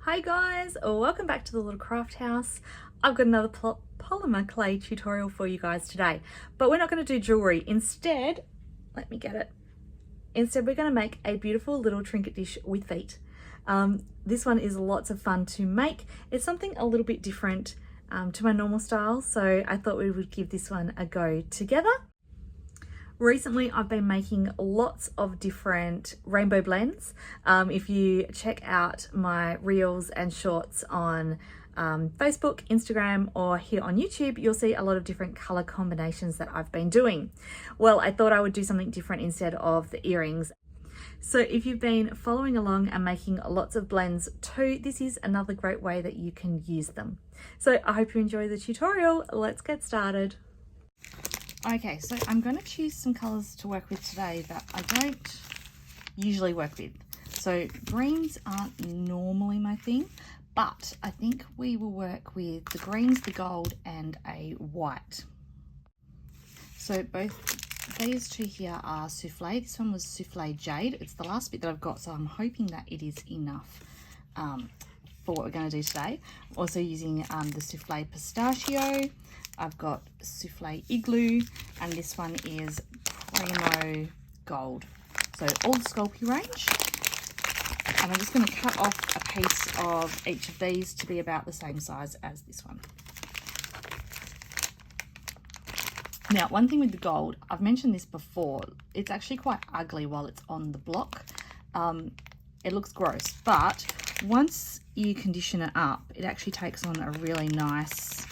Hi guys, welcome back to the little craft house. I've got another polymer clay tutorial for you guys today, but we're not going to do jewelry. Instead, let me get it. Instead, we're going to make a beautiful little trinket dish with feet. This one is lots of fun to make. It's something a little bit different to my normal style, so I thought we would give this one a go together. Recently, I've been making lots of different rainbow blends. If you check out my reels and shorts on Facebook, Instagram, or here on YouTube, you'll see a lot of different color combinations that I've been doing. Well, I thought I would do something different instead of the earrings. So if you've been following along and making lots of blends too, this is another great way that you can use them. So I hope you enjoy the tutorial. Let's get started. Okay, so I'm going to choose some colours to work with today that I don't usually work with. So greens aren't normally my thing, but I think we will work with the greens, the gold, and a white. So both these two here are souffle. This one was souffle jade. It's the last bit that I've got, so I'm hoping that it is enough for what we're going to do today. I'm also using the souffle pistachio. I've got souffle igloo, and this one is primo gold. So all the Sculpey range. And I'm just going to cut off a piece of each of these to be about the same size as this one. Now, one thing with the gold, I've mentioned this before, it's actually quite ugly while it's on the block. It looks gross, but once you condition it up, it actually takes on a really nice,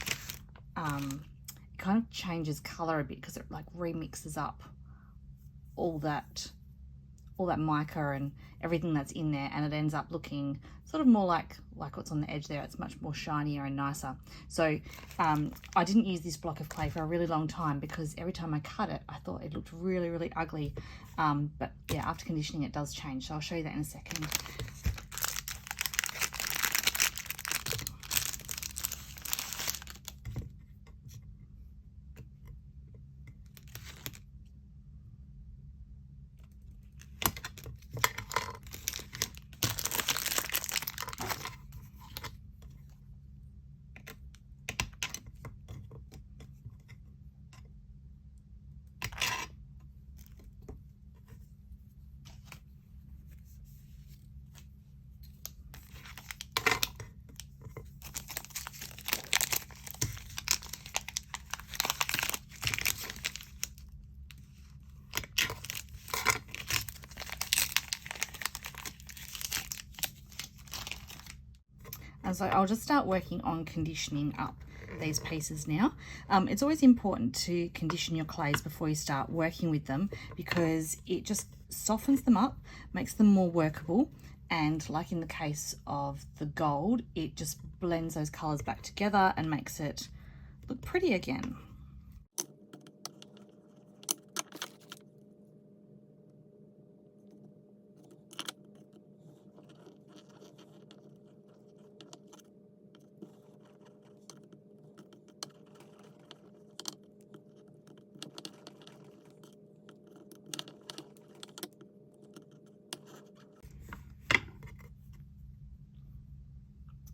it kind of changes color a bit because it like remixes up all that mica and everything that's in there, and it ends up looking sort of more like what's on the edge there. It's much more shinier and nicer. So I didn't use this block of clay for a really long time because every time I cut it, I thought it looked really, really ugly. But yeah, after conditioning, it does change. So I'll show you that in a second. And so I'll just start working on conditioning up these pieces now. It's always important to condition your clays before you start working with them because it just softens them up, makes them more workable, and like in the case of the gold, it just blends those colors back together and makes it look pretty again.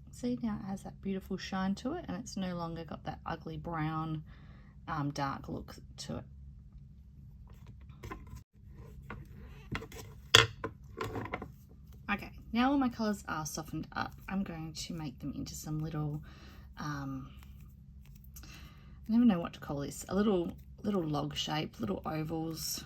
See, now it has that beautiful shine to it, and it's no longer got that ugly brown dark look to it. Okay, now all my colors are softened up, I'm going to make them into some little I never know what to call this, a little log shape, little ovals.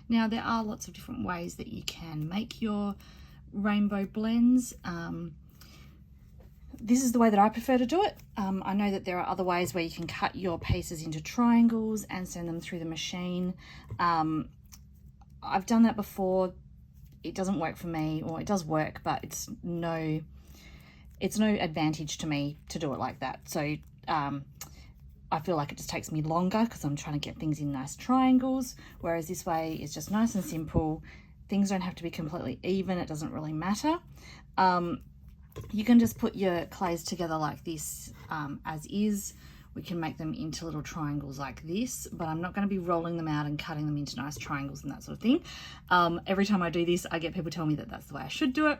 Now, there are lots of different ways that you can make your rainbow blends. This is the way that I prefer to do it. I know that there are other ways where you can cut your pieces into triangles and send them through the machine. I've done that before. It doesn't work for me, or it does work, but it's no advantage to me to do it like that. So I feel like it just takes me longer because I'm trying to get things in nice triangles, whereas this way is just nice and simple. things don't have to be completely even. It doesn't really matter. You can just put your clays together like this as is. We can make them into little triangles like this, but I'm not going to be rolling them out and cutting them into nice triangles and that sort of thing. Every time I do this, I get people telling me that that's the way I should do it.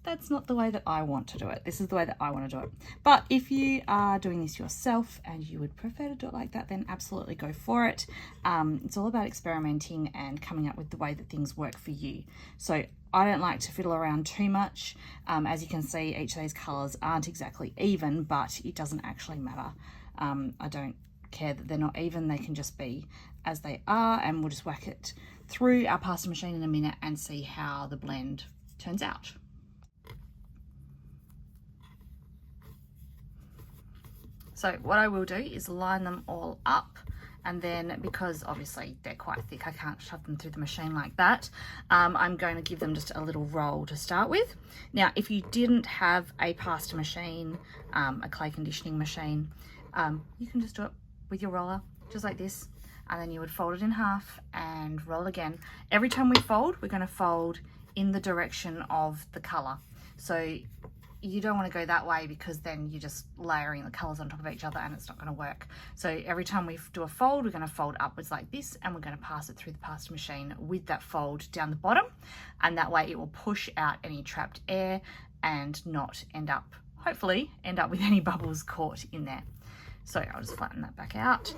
That's not the way that I want to do it. This is the way that I want to do it. But if you are doing this yourself and you would prefer to do it like that, then absolutely go for it. It's all about experimenting and coming up with the way that things work for you. So I don't like to fiddle around too much. As you can see, each of these colors aren't exactly even, but it doesn't actually matter. I don't care that they're not even. They can just be as they are, and we'll just whack it through our pasta machine in a minute and see how the blend turns out. So what I will do is line them all up, and then because obviously they're quite thick, I can't shove them through the machine like that. I'm going to give them just a little roll to start with. Now, if you didn't have a pasta machine, a clay conditioning machine, you can just do it with your roller, just like this, and then you would fold it in half and roll again. Every time we fold, we're going to fold in the direction of the color. So you don't want to go that way, because then you're just layering the colors on top of each other and it's not going to work. So every time we do a fold, we're going to fold upwards like this, and we're going to pass it through the pasta machine with that fold down the bottom, and that way it will push out any trapped air and not hopefully end up with any bubbles caught in there. So I'll just flatten that back out.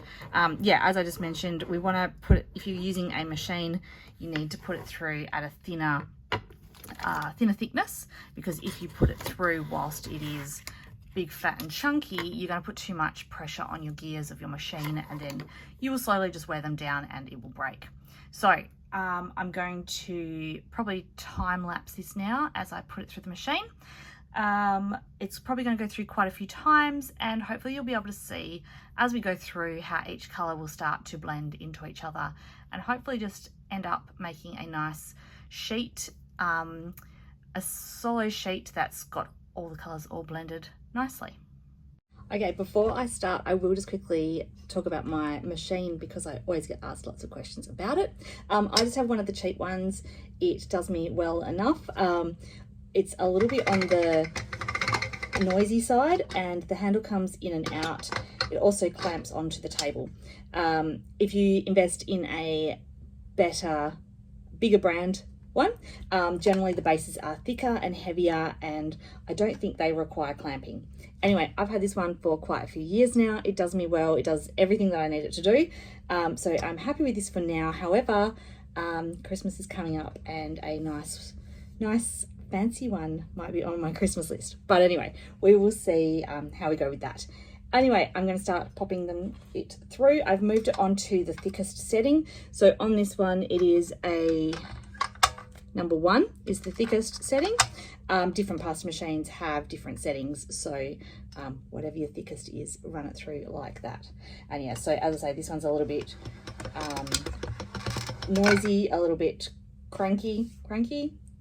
Yeah, as I just mentioned, we want to put it, if you're using a machine, you need to put it through at a thinner thickness, because if you put it through whilst it is big, fat and chunky, you're going to put too much pressure on your gears of your machine, and then you will slowly just wear them down and it will break. So I'm going to probably time lapse this now as I put it through the machine. It's probably going to go through quite a few times, and hopefully you'll be able to see as we go through how each color will start to blend into each other, and hopefully just end up making a nice sheet, a solo sheet that's got all the colors all blended nicely. Okay, before I start, I will just quickly talk about my machine, because I always get asked lots of questions about it. I just have one of the cheap ones. It does me well enough. It's a little bit on the noisy side, and the handle comes in and out. It also clamps onto the table. If you invest in a better, bigger brand one, generally the bases are thicker and heavier, and I don't think they require clamping. Anyway, I've had this one for quite a few years now. It does me well. It does everything that I need it to do. So I'm happy with this for now. However, Christmas is coming up, and a nice fancy one might be on my Christmas list. But anyway, we will see how we go with that. Anyway, I'm going to start popping it through. I've moved it onto the thickest setting. So on this one, it is a number 1 is the thickest setting. Different pasta machines have different settings, so whatever your thickest is, run it through like that. And yeah, so as I say, this one's a little bit noisy, a little bit cranky.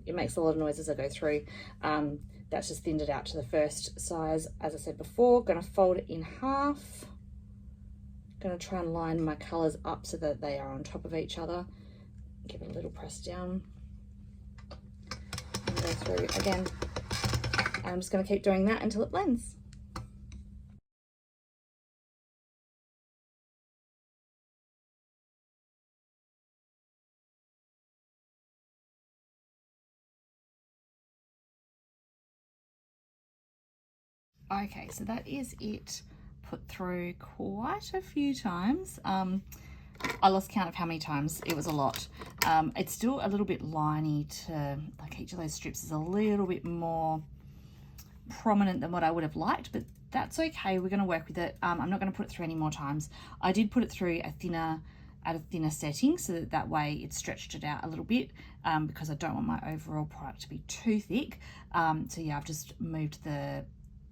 It makes a lot of noise as I go through. That's just thinned it out to the first size. As I said before, going to fold it in half. Going to try and line my colours up so that they are on top of each other. Give it a little press down. And go through again. I'm just going to keep doing that until it blends. Okay, so that is it put through quite a few times. I lost count of how many times. It was a lot. It's still a little bit liney to, like, each of those strips is a little bit more prominent than what I would have liked, but that's okay. We're going to work with it. I'm not going to put it through any more times. I did put it through at a thinner setting, so that way it stretched it out a little bit, because I don't want my overall product to be too thick. So yeah, I've just moved the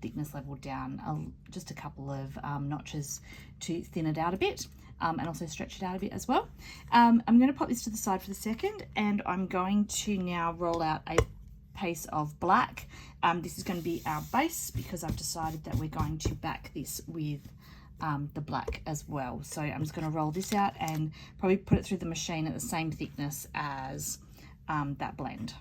thickness level down just a couple of notches to thin it out a bit, and also stretch it out a bit as well. I'm going to pop this to the side for the second, and I'm going to now roll out a piece of black. This is going to be our base, because I've decided that we're going to back this with the black as well. So I'm just going to roll this out and probably put it through the machine at the same thickness as that blend.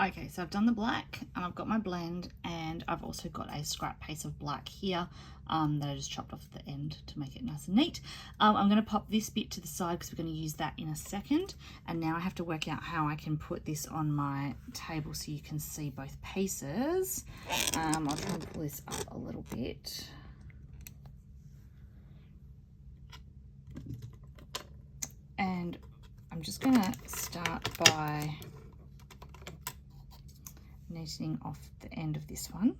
Okay, so I've done the black and I've got my blend, and I've also got a scrap piece of black here that I just chopped off the end to make it nice and neat. I'm going to pop this bit to the side because we're going to use that in a second. And now I have to work out how I can put this on my table so you can see both pieces. I'll try and pull this up a little bit. And I'm just going to start by neatening off the end of this one.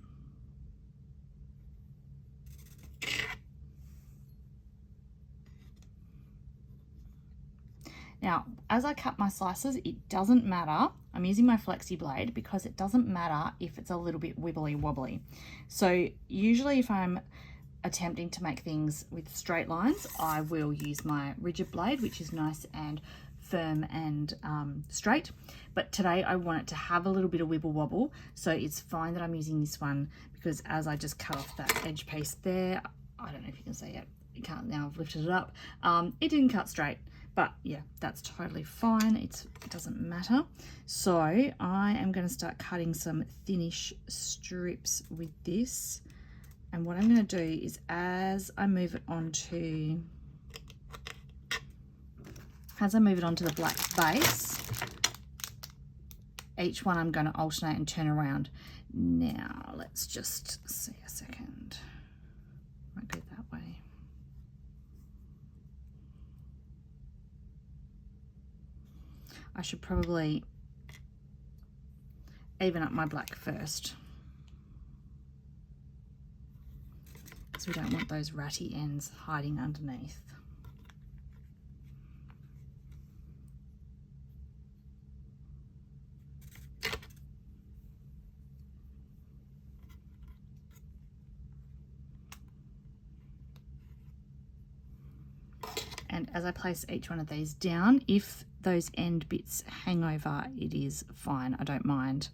Now, as I cut my slices, it doesn't matter. I'm using my flexi blade because it doesn't matter if it's a little bit wibbly wobbly. So usually if I'm attempting to make things with straight lines, I will use my rigid blade, which is nice and firm and straight. But today I want it to have a little bit of wibble wobble, so it's fine that I'm using this one, because as I just cut off that edge piece there, I don't know if you can see it, you can't now, I've lifted it up, it didn't cut straight, but yeah, that's totally fine, it doesn't matter. So I am going to start cutting some thinnish strips with this, and what I'm going to do is as I move it onto the black base, each one I'm going to alternate and turn around. Now, let's just see a second. Might go that way. I should probably even up my black first, because we don't want those ratty ends hiding underneath. And as I place each one of these down, if those end bits hang over, it is fine. I don't mind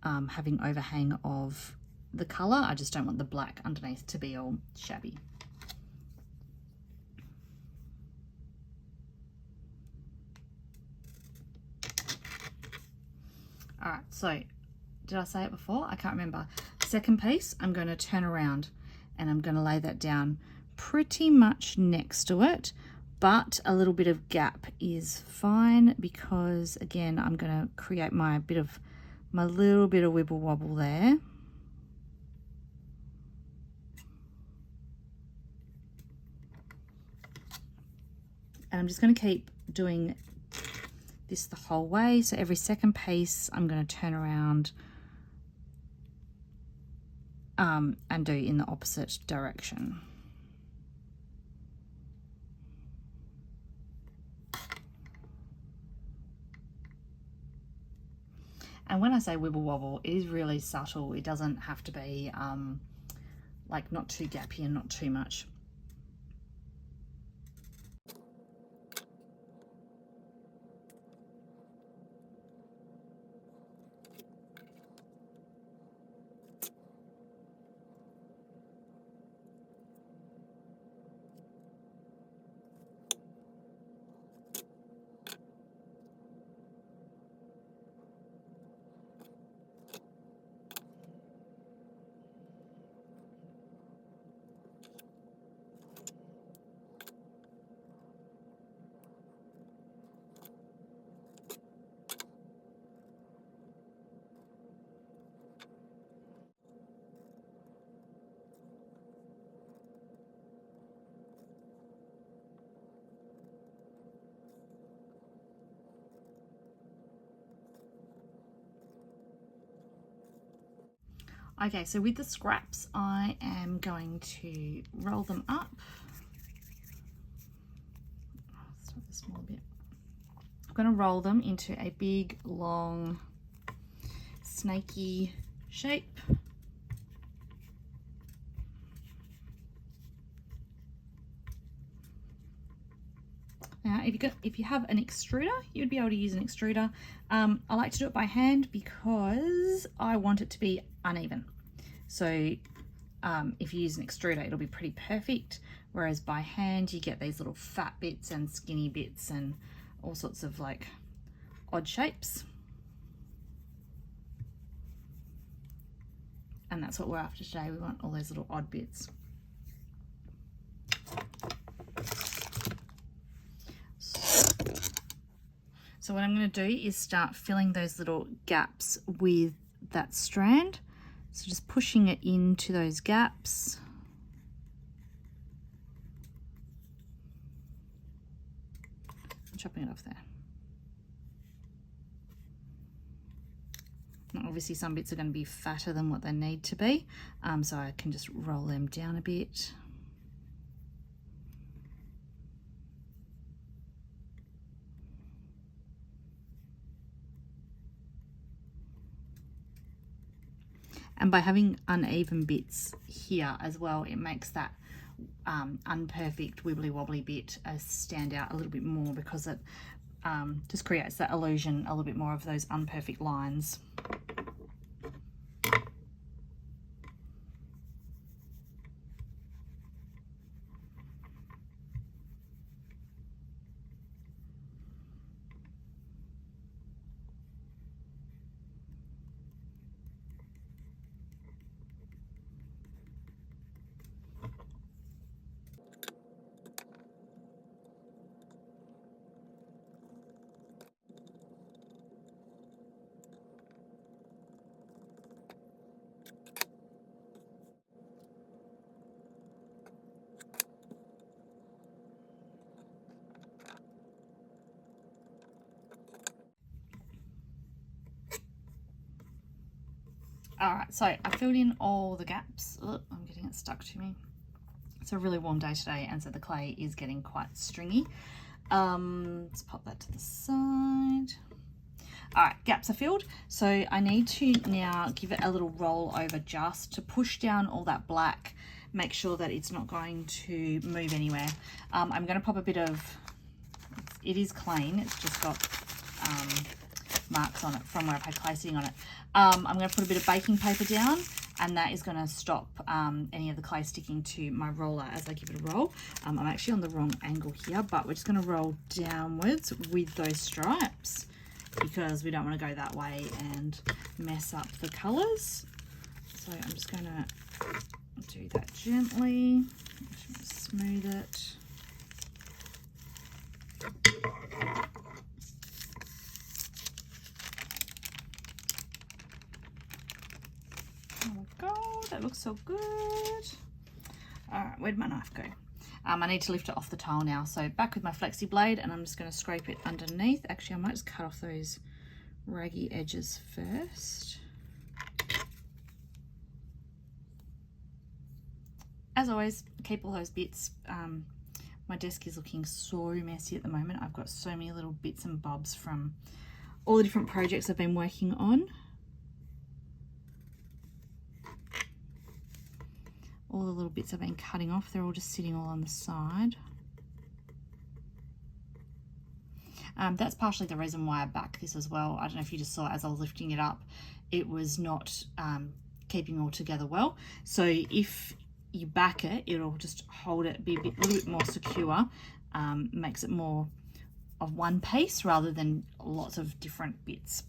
having overhang of the colour. I just don't want the black underneath to be all shabby. All right, so did I say it before? I can't remember. Second piece, I'm going to turn around and I'm going to lay that down pretty much next to it, but a little bit of gap is fine, because again I'm going to create my little bit of wibble wobble there. And I'm just going to keep doing this the whole way. So every second piece I'm going to turn around and do in the opposite direction. And when I say wibble wobble, it is really subtle. It doesn't have to be like not too gappy and not too much. Okay, so with the scraps, I am going to roll them up. Start this small bit. I'm going to roll them into a big, long, snaky shape. Now, if you have an extruder, you'd be able to use an extruder. I like to do it by hand because I want it to be uneven. So if you use an extruder, it'll be pretty perfect. whereas by hand you get these little fat bits and skinny bits and all sorts of like odd shapes. And that's what we're after today. We want all those little odd bits. So what I'm going to do is start filling those little gaps with that strand. So just pushing it into those gaps. I'm chopping it off there. Now obviously some bits are going to be fatter than what they need to be, so I can just roll them down a bit. And by having uneven bits here as well, it makes that unperfect wibbly wobbly bit stand out a little bit more, because it just creates that illusion a little bit more of those unperfect lines. All right, so I filled in all the gaps. Oh, I'm getting it stuck to me. It's a really warm day today, and so the clay is getting quite stringy. Let's pop that to the side. All right, gaps are filled. So I need to now give it a little roll over just to push down all that black, make sure that it's not going to move anywhere. I'm going to pop a bit of, it is clean, it's just got marks on it from where I've had clay sitting on it. I'm going to put a bit of baking paper down, and that is going to stop any of the clay sticking to my roller as I give it a roll. I'm actually on the wrong angle here, but we're just going to roll downwards with those stripes because we don't want to go that way and mess up the colours. So I'm just going to do that gently, smooth it. That looks so good. All right, where'd my knife go? I need to lift it off the tile now. So back with my flexi blade, and I'm just going to scrape it underneath. Actually, I might just cut off those raggy edges first. As always, keep all those bits. My desk is looking so messy at the moment. I've got so many little bits and bobs from all the different projects I've been working on. All the little bits I've been cutting off, they're all just sitting all on the side. That's partially the reason why I back this as well. I don't know if you just saw as I was lifting it up, it was not keeping all together well. So if you back it, it'll just hold it, be a little bit more secure, makes it more of one piece rather than lots of different bits.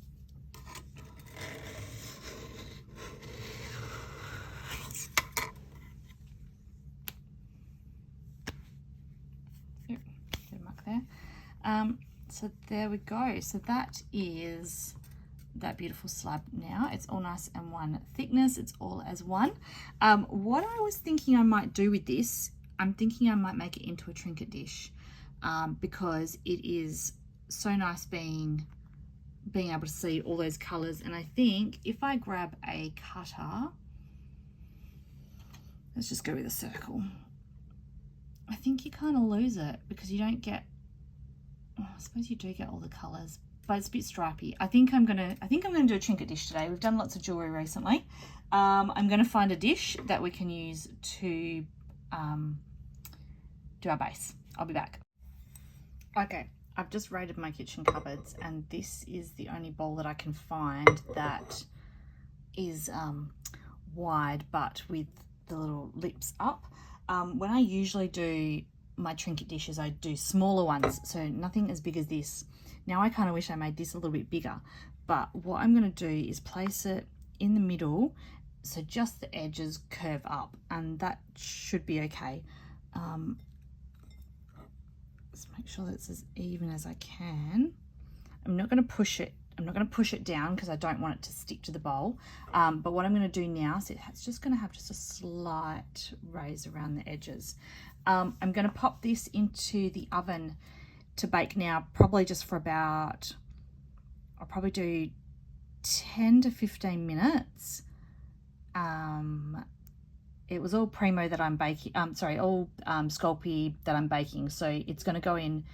So there we go. So that is that beautiful slab now. It's all nice and one thickness. It's all as one. What I was thinking I might do with this, I'm thinking I might make it into a trinket dish, because it is so nice being able to see all those colors. And I think if I grab a cutter, let's just go with a circle. I think you kind of lose it because you don't get, I suppose you do get all the colors, but it's a bit stripy. I think I'm gonna do a trinket dish today. We've done lots of jewelry recently. I'm gonna find a dish that we can use to do our base. I'll be back. Okay, I've just raided my kitchen cupboards, and this is the only bowl that I can find that is wide but with the little lips up. When I usually do my Trinket dishes, I do smaller ones, so nothing as big as this. Now I kind of wish I made this a little bit bigger, but what I'm going to do is place it in the middle so just the edges curve up, and that should be okay. Let's make sure that it's as even as I can. I'm not going to push it. I'm not going to push it down because I don't want it to stick to the bowl. But what I'm going to do now is it's just going to have just a slight raise around the edges. I'm going to pop this into the oven to bake now, probably just for about, I'll probably do 10 to 15 minutes. It was all Primo that I'm baking, all Sculpey that I'm baking. So it's going to go in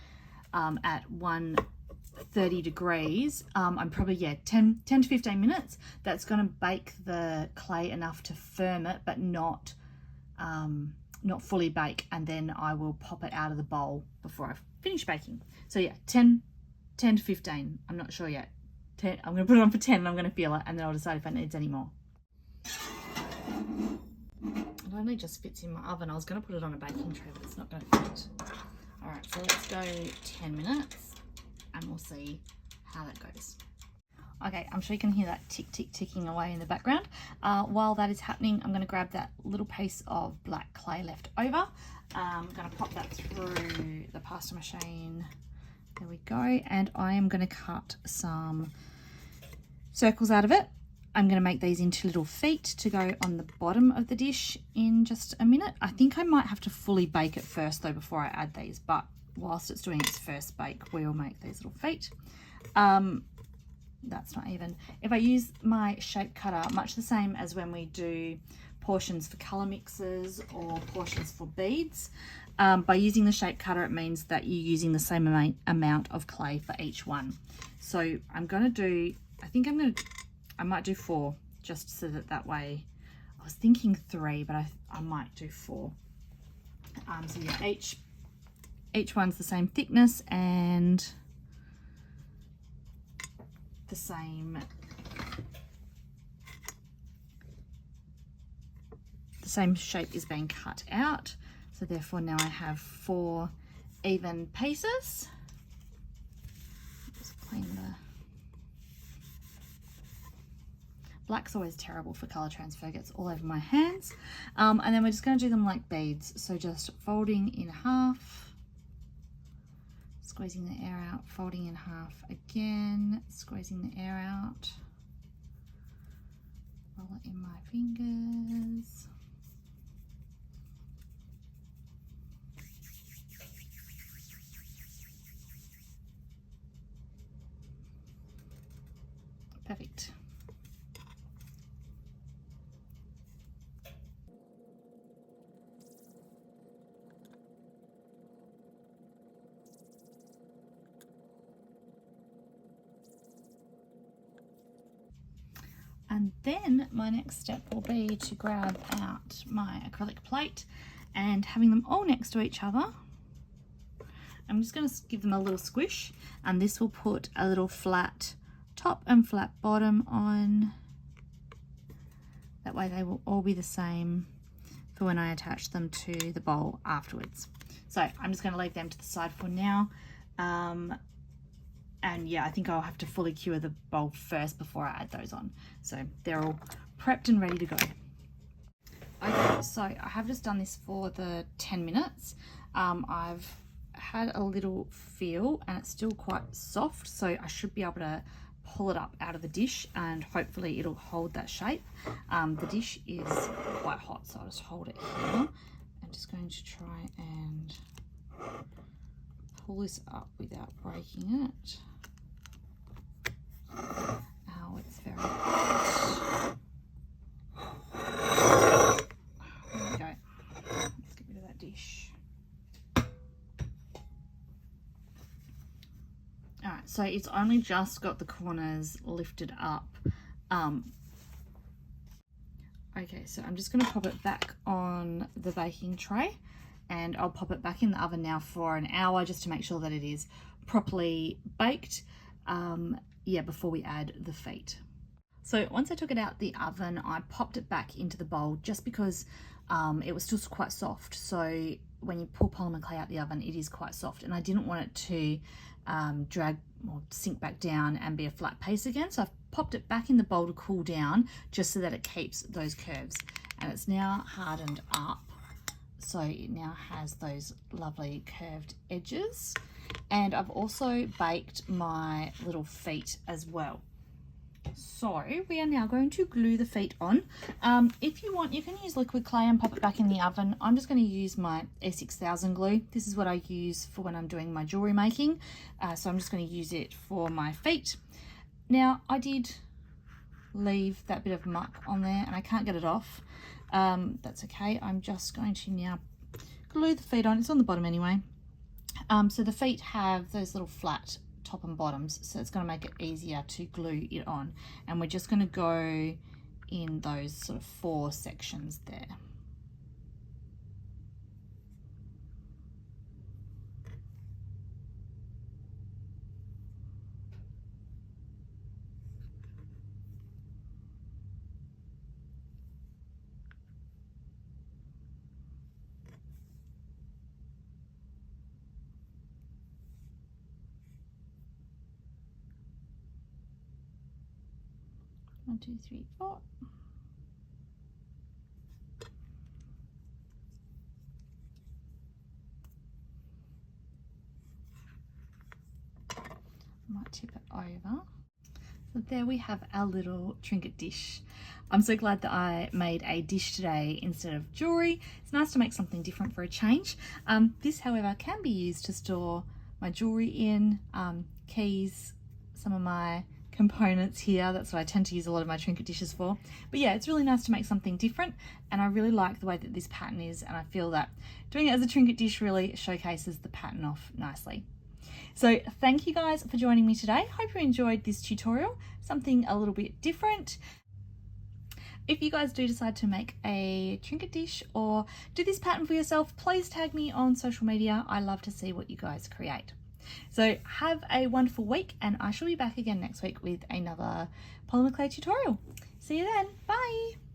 at 130 degrees. I'm probably, 10 to 15 minutes. That's going to bake the clay enough to firm it, but not fully bake. And then I will pop it out of the bowl before I finish baking. So yeah, 10 to 15. I'm not sure yet. 10, I'm going to put it on for 10 and I'm going to feel it, and then I'll decide if it needs any more. It only just fits in my oven. I was going to put it on a baking tray, but it's not going to fit. All right, so let's go 10 minutes and we'll see how that goes. Okay, I'm sure you can hear that tick, tick, ticking away in the background. While that is happening, I'm going to grab that little piece of black clay left over. I'm going to pop that through the pasta machine. There we go. And I am going to cut some circles out of it. I'm going to make these into little feet to go on the bottom of the dish in just a minute. I think I might have to fully bake it first though before I add these, but whilst it's doing its first bake, we'll make these little feet. That's not even. If I use my shape cutter, much the same as when we do portions for colour mixes or portions for beads, by using the shape cutter, it means that you're using the same amount of clay for each one. So I'm going to do, I might do 4, just so that way, I was thinking 3, but I might do 4. So yeah, each one's the same thickness and the same shape is being cut out. So therefore now I have 4 even pieces. Just clean the black's always terrible for color transfer, gets all over my hands. And then we're just going to do them like beads. So just folding in half, squeezing the air out, folding in half again, squeezing the air out, roll it in my fingers. Perfect. And then my next step will be to grab out my acrylic plate and having them all next to each other. I'm just going to give them a little squish, and this will put a little flat top and flat bottom on. That way they will all be the same for when I attach them to the bowl afterwards. So I'm just going to leave them to the side for now. And yeah, I think I'll have to fully cure the bowl first before I add those on. So they're all prepped and ready to go. Okay, so I have just done this for the 10 minutes. I've had a little feel and it's still quite soft, so I should be able to pull it up out of the dish and hopefully it'll hold that shape. The dish is quite hot, so I'll just hold it here. I'm just going to try and pull this up without breaking it. Oh, it's very hot. There we go. Let's get rid of that dish. Alright, so it's only just got the corners lifted up. Okay, so I'm just going to pop it back on the baking tray, and I'll pop it back in the oven now for an hour just to make sure that it is properly baked, before we add the feet. So once I took it out the oven, I popped it back into the bowl just because it was still quite soft. So when you pull polymer clay out the oven, it is quite soft, and I didn't want it to drag or sink back down and be a flat piece again. So I've popped it back in the bowl to cool down just so that it keeps those curves. And it's now hardened up. So it now has those lovely curved edges. And I've also baked my little feet as well. So we are now going to glue the feet on. If you want, you can use liquid clay and pop it back in the oven. I'm just going to use my E6000 glue. This is what I use for when I'm doing my jewelry making. So I'm just going to use it for my feet. Now I did leave that bit of muck on there and I can't get it off. That's okay. I'm just going to now glue the feet on. It's on the bottom anyway. So the feet have those little flat top and bottoms, so it's going to make it easier to glue it on, and we're just going to go in those sort of 4 sections there. One, 2, 3, 4. Might tip it over. So there we have our little trinket dish. I'm so glad that I made a dish today instead of jewelry. It's nice to make something different for a change. This, however, can be used to store my jewelry in, keys, some of my components here. That's what I tend to use a lot of my trinket dishes for. But yeah, it's really nice to make something different, and I really like the way that this pattern is, and I feel that doing it as a trinket dish really showcases the pattern off nicely. So thank you guys for joining me today. Hope you enjoyed this tutorial, something a little bit different. If you guys do decide to make a trinket dish or do this pattern for yourself, please tag me on social media. I love to see what you guys create. So have a wonderful week, and I shall be back again next week with another polymer clay tutorial. See you then. Bye.